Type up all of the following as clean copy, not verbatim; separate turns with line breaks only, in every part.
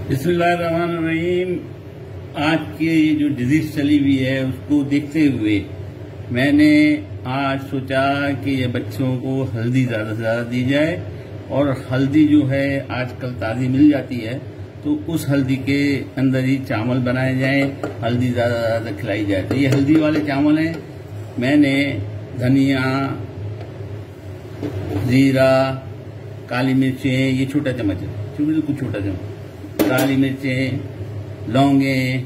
बिस्मिल्लाहिर्रहमानिर्रहीम। आज की ये जो डिजीज चली हुई है उसको देखते हुए मैंने आज सोचा कि ये बच्चों को हल्दी ज्यादा से ज्यादा दी जाए, और हल्दी जो है आजकल ताज़ी मिल जाती है, तो उस हल्दी के अंदर ही चावल बनाए जाएं, हल्दी ज्यादा से ज्यादा खिलाई जाए। तो ये हल्दी वाले चावल हैं। मैंने धनिया, जीरा, काली मिर्चें, ये छोटा चम्मच है, बिल्कुल छोटा चम्मच, काली मिर्चें, लौंगे,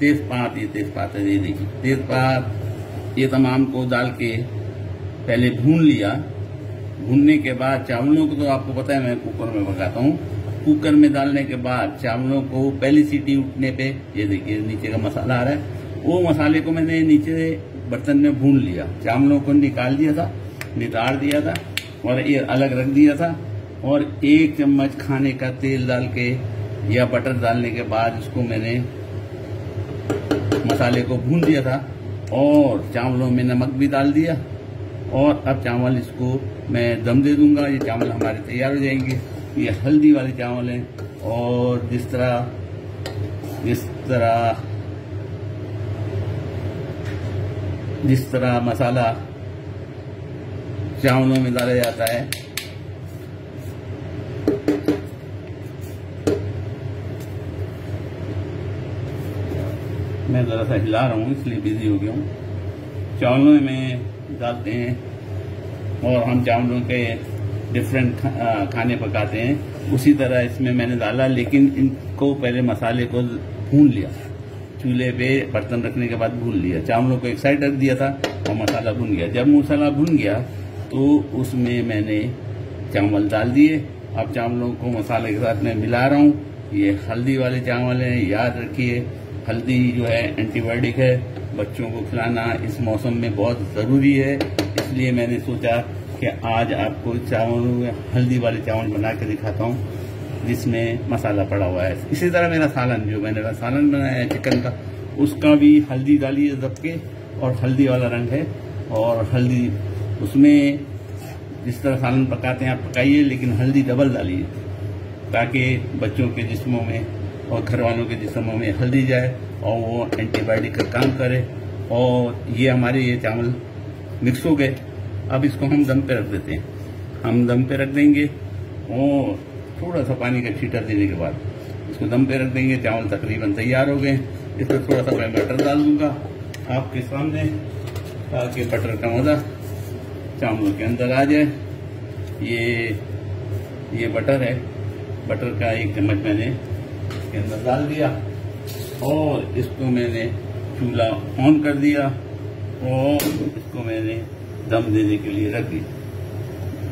तेजपात, ये तेजपात है, ये देखिए तेजपात, ये तमाम को डाल के पहले भून लिया। भूनने के बाद चावलों को, तो आपको पता है मैं कुकर में पकाता हूँ, कुकर में डालने के बाद चावलों को पहली सीटी उठने पे, ये देखिए नीचे का मसाला आ रहा है, वो मसाले को मैंने नीचे बर्तन में भून लिया। चावलों को निकाल दिया था, नितार दिया था और ये अलग रख दिया था, और 1 चम्मच खाने का तेल डाल के या बटर डालने के बाद इसको मैंने मसाले को भून दिया था, और चावलों में नमक भी डाल दिया। और अब चावल इसको मैं दम दे दूंगा। ये चावल हमारे तैयार हो जाएंगे। ये हल्दी वाले चावल हैं, और जिस तरह मसाला चावलों में डाला जाता है, मैं जरा सा हिला रहा हूँ इसलिए बिजी हो गया हूँ। चावलों में डालते हैं और हम चावलों के डिफरेंट खाने पकाते हैं, उसी तरह इसमें मैंने डाला, लेकिन इनको पहले मसाले को भून लिया। चूल्हे पे बर्तन रखने के बाद भून लिया। चावलों को एक साइड रख दिया था और मसाला भून गया। जब मसाला भून गया तो उसमें मैंने चावल डाल दिए। अब चावलों को मसाले के साथ मैं मिला रहा हूँ। ये हल्दी वाले चावल हैं, याद रखिए हल्दी जो है एंटीबायोटिक है, बच्चों को खिलाना इस मौसम में बहुत ज़रूरी है। इसलिए मैंने सोचा कि आज आपको चावलों में हल्दी वाले चावल बना के दिखाता हूँ जिसमें मसाला पड़ा हुआ है। इसी तरह मेरा सालन, जो मैंने सालन बनाया है चिकन का, उसका भी हल्दी डाली है दब के, और हल्दी वाला रंग है, और हल्दी उसमें जिस तरह सालन पकाते हैं आप पकाइए, लेकिन हल्दी डबल डालिए ताकि बच्चों के जिस्मों में और घर वालों के जिस्मों में हल्दी जाए और वो एंटीबायोटिक का काम करे। और ये हमारे ये चावल मिक्स हो गए। अब इसको हम दम पे रख देते हैं। हम दम पे रख देंगे और थोड़ा सा पानी का छींटा देने के बाद इसको दम पे रख देंगे। चावल तकरीबन तैयार हो गए। इस पर थोड़ा सा मैं बटर डाल दूंगा आपके सामने, ताकि बटर का मजा चावलों के अंदर आ जाए। ये बटर है, बटर का 1 चम्मच मैंने इसके अंदर डाल दिया, और इसको मैंने चूल्हा ऑन कर दिया, और इसको मैंने दम देने के लिए रख दिया।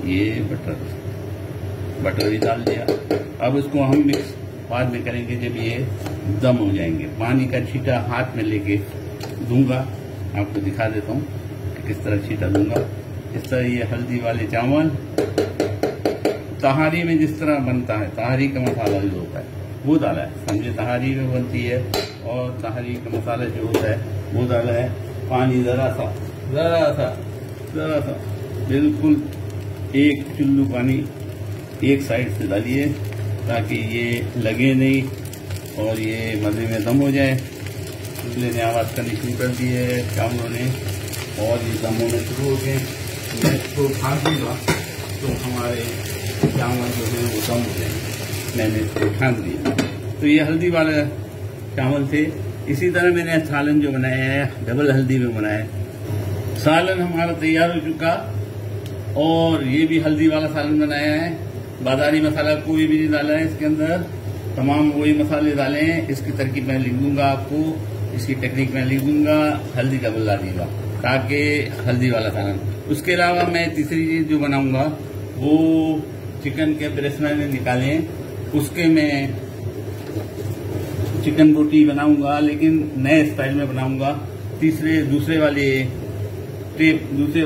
ये बटर भी डाल दिया। अब इसको हम मिक्स बाद में करेंगे जब ये दम हो जाएंगे। पानी का छींटा हाथ में लेके दूंगा, आपको दिखा देता हूँ कि किस तरह छींटा दूंगा। इस तरह ये हल्दी वाले चावल तहारी में जिस तरह बनता है, तहारी का मसाला जो होता है वो डाला है, समझे, तहारी में बनती है, और तहारी का मसाला जो होता है वो डाला है। पानी जरा सा बिल्कुल 1 चुल्लू पानी एक साइड से डालिए ताकि ये लगे नहीं और ये मजे में दम हो जाए। चूल्हे ने आवाज़ करनी शुरू कर दी है चावलों ने, और ये दम होने शुरू हो गए। मैं इसको ढाँक दूंगा तो हमारे चावल जो है वो दम हो जाएंगे। मैंने इसको ढाँक दिया। तो ये हल्दी वाले चावल थे। इसी तरह मैंने सालन जो बनाया है डबल हल्दी में बनाया है। सालन हमारा तैयार हो चुका, और ये भी हल्दी वाला सालन बनाया है। बाजारी मसाला कोई भी नहीं डाला है इसके अंदर, तमाम वही मसाले डाले हैं। इसकी तरकीब मैं लिख दूंगा आपको, इसकी टेक्निक मैं लिख दूंगा, हल्दी डबल डालिएगा ताकि हल्दी वाला सालन। उसके अलावा मैं तीसरी चीज जो बनाऊंगा वो चिकन के ब्रेस्ट मैंने निकाले, उसके मैं चिकन रोटी बनाऊंगा, लेकिन नए स्टाइल में बनाऊंगा। दूसरे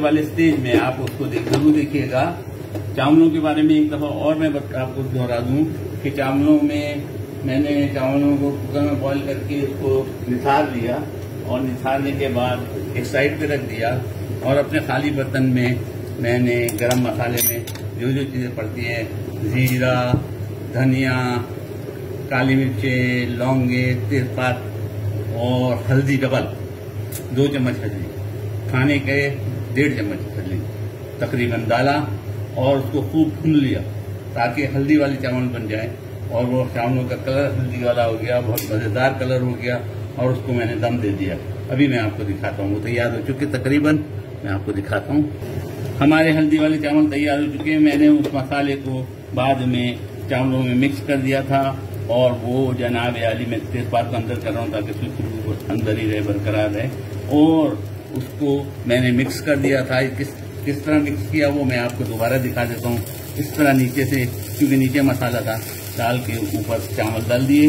वाले स्टेज में आप उसको जरूर देखिएगा। चावलों के बारे में एक दफा और मैं आपको दोहरा दूं कि चावलों में मैंने चावलों को कुकर में बॉईल करके उसको निथार लिया, और निथारने के बाद एक साइड पे रख दिया, और अपने खाली बर्तन में मैंने गरम मसाले में जो जो चीजें पड़ती हैं, जीरा, धनिया, काली मिर्चें, लौंगे, तेजपात और हल्दी डबल 2 चम्मच हल्दी, खाने के 1.5 चम्मच हल्दी तकरीबन डाला और उसको खूब भून लिया ताकि हल्दी वाले चावल बन जाए। और वो चावलों का कलर हल्दी वाला हो गया, बहुत मजेदार कलर हो गया और उसको मैंने दम दे दिया। अभी मैं आपको दिखाता हूँ, वो तैयार हो चुके तकरीबन, मैं आपको दिखाता हूँ। हमारे हल्दी वाले चावल तैयार हो चुके हैं। मैंने उस मसाले को बाद में चावलों में मिक्स कर दिया था और वो जनाब आली में तेजपात को अंदर कर रहा हूँ ताकि खुशबू अंदर ही रहे, बरकरार रहे। और उसको मैंने मिक्स कर दिया था। किस तरह मिक्स किया वो मैं आपको दोबारा दिखा देता हूँ। इस तरह नीचे से, क्योंकि नीचे मसाला था, डाल के ऊपर चावल डाल दिए।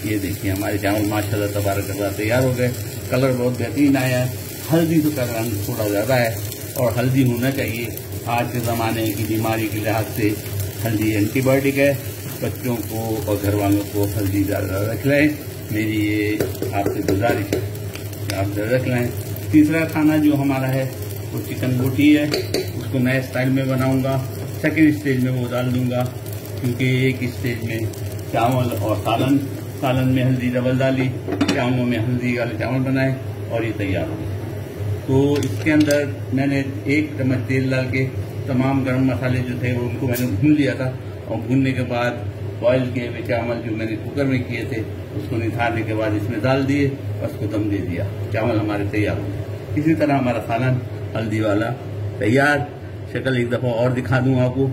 ये देखिए हमारे चावल माशाल्लाह तबारकल्लाह तैयार हो गए। कलर बहुत बेहतरीन आया है। हल्दी तो का रंग थोड़ा ज़्यादा है और हल्दी होना चाहिए। आज के ज़माने की बीमारी के लिहाज से हल्दी एंटीबायोटिक है। बच्चों को और घर वालों को हल्दी ज़्यादा खिलाएं, मेरी ये आपसे गुजारिश है कि आप ज़्यादा खिलाएं। तीसरा खाना जो हमारा है वो चिकन बोटी है। उसको नए स्टाइल में बनाऊंगा। सेकेंड स्टेज में वो डाल दूंगा, क्योंकि एक स्टेज में चावल और सालन में हल्दी डबल डाली, चावलों में हल्दी वाले चावल बनाए और ये तैयार हो गया। तो इसके अंदर मैंने 1 चम्मच तेल डाल के तमाम गर्म मसाले जो थे वो उनको मैंने भून लिया था और भूनने के बाद बॉयल किए हुए चावल जो मैंने कुकर में किए थे उसको निथारने के बाद इसमें डाल दिए और उसको दम दे दिया। चावल हमारे तैयार हो गए। इसी तरह हमारा सालन हल्दी वाला तैयार। शक्ल एक दफा और दिखा दूं आपको।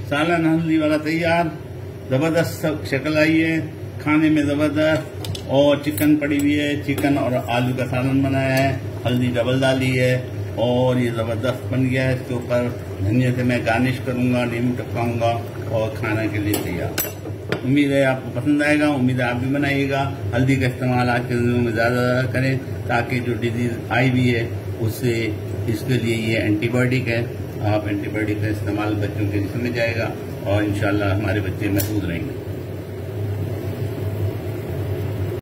सालन हल्दी वाला तैयार, जबरदस्त शक्ल आई है, खाने में जबरदस्त। और चिकन पड़ी हुई है, चिकन और आलू का सालन बनाया है, हल्दी डबल डाली है और ये जबरदस्त बन गया है। इसके ऊपर धनिया से मैं गार्निश करूंगा, नींबू टपकाऊंगा और खाना के लिए तैयार। उम्मीद है आपको पसंद आएगा। उम्मीद है आप भी बनाइएगा। हल्दी का इस्तेमाल आज के दिनों में ज़्यादा करें ताकि जो डिजीज आई भी है उससे, इसके लिए ये एंटीबायोटिक है। आप एंटीबायोटिक का इस्तेमाल बच्चों के जिस्म में जाएगा और इंशाल्लाह हमारे बच्चे महफूज रहेंगे।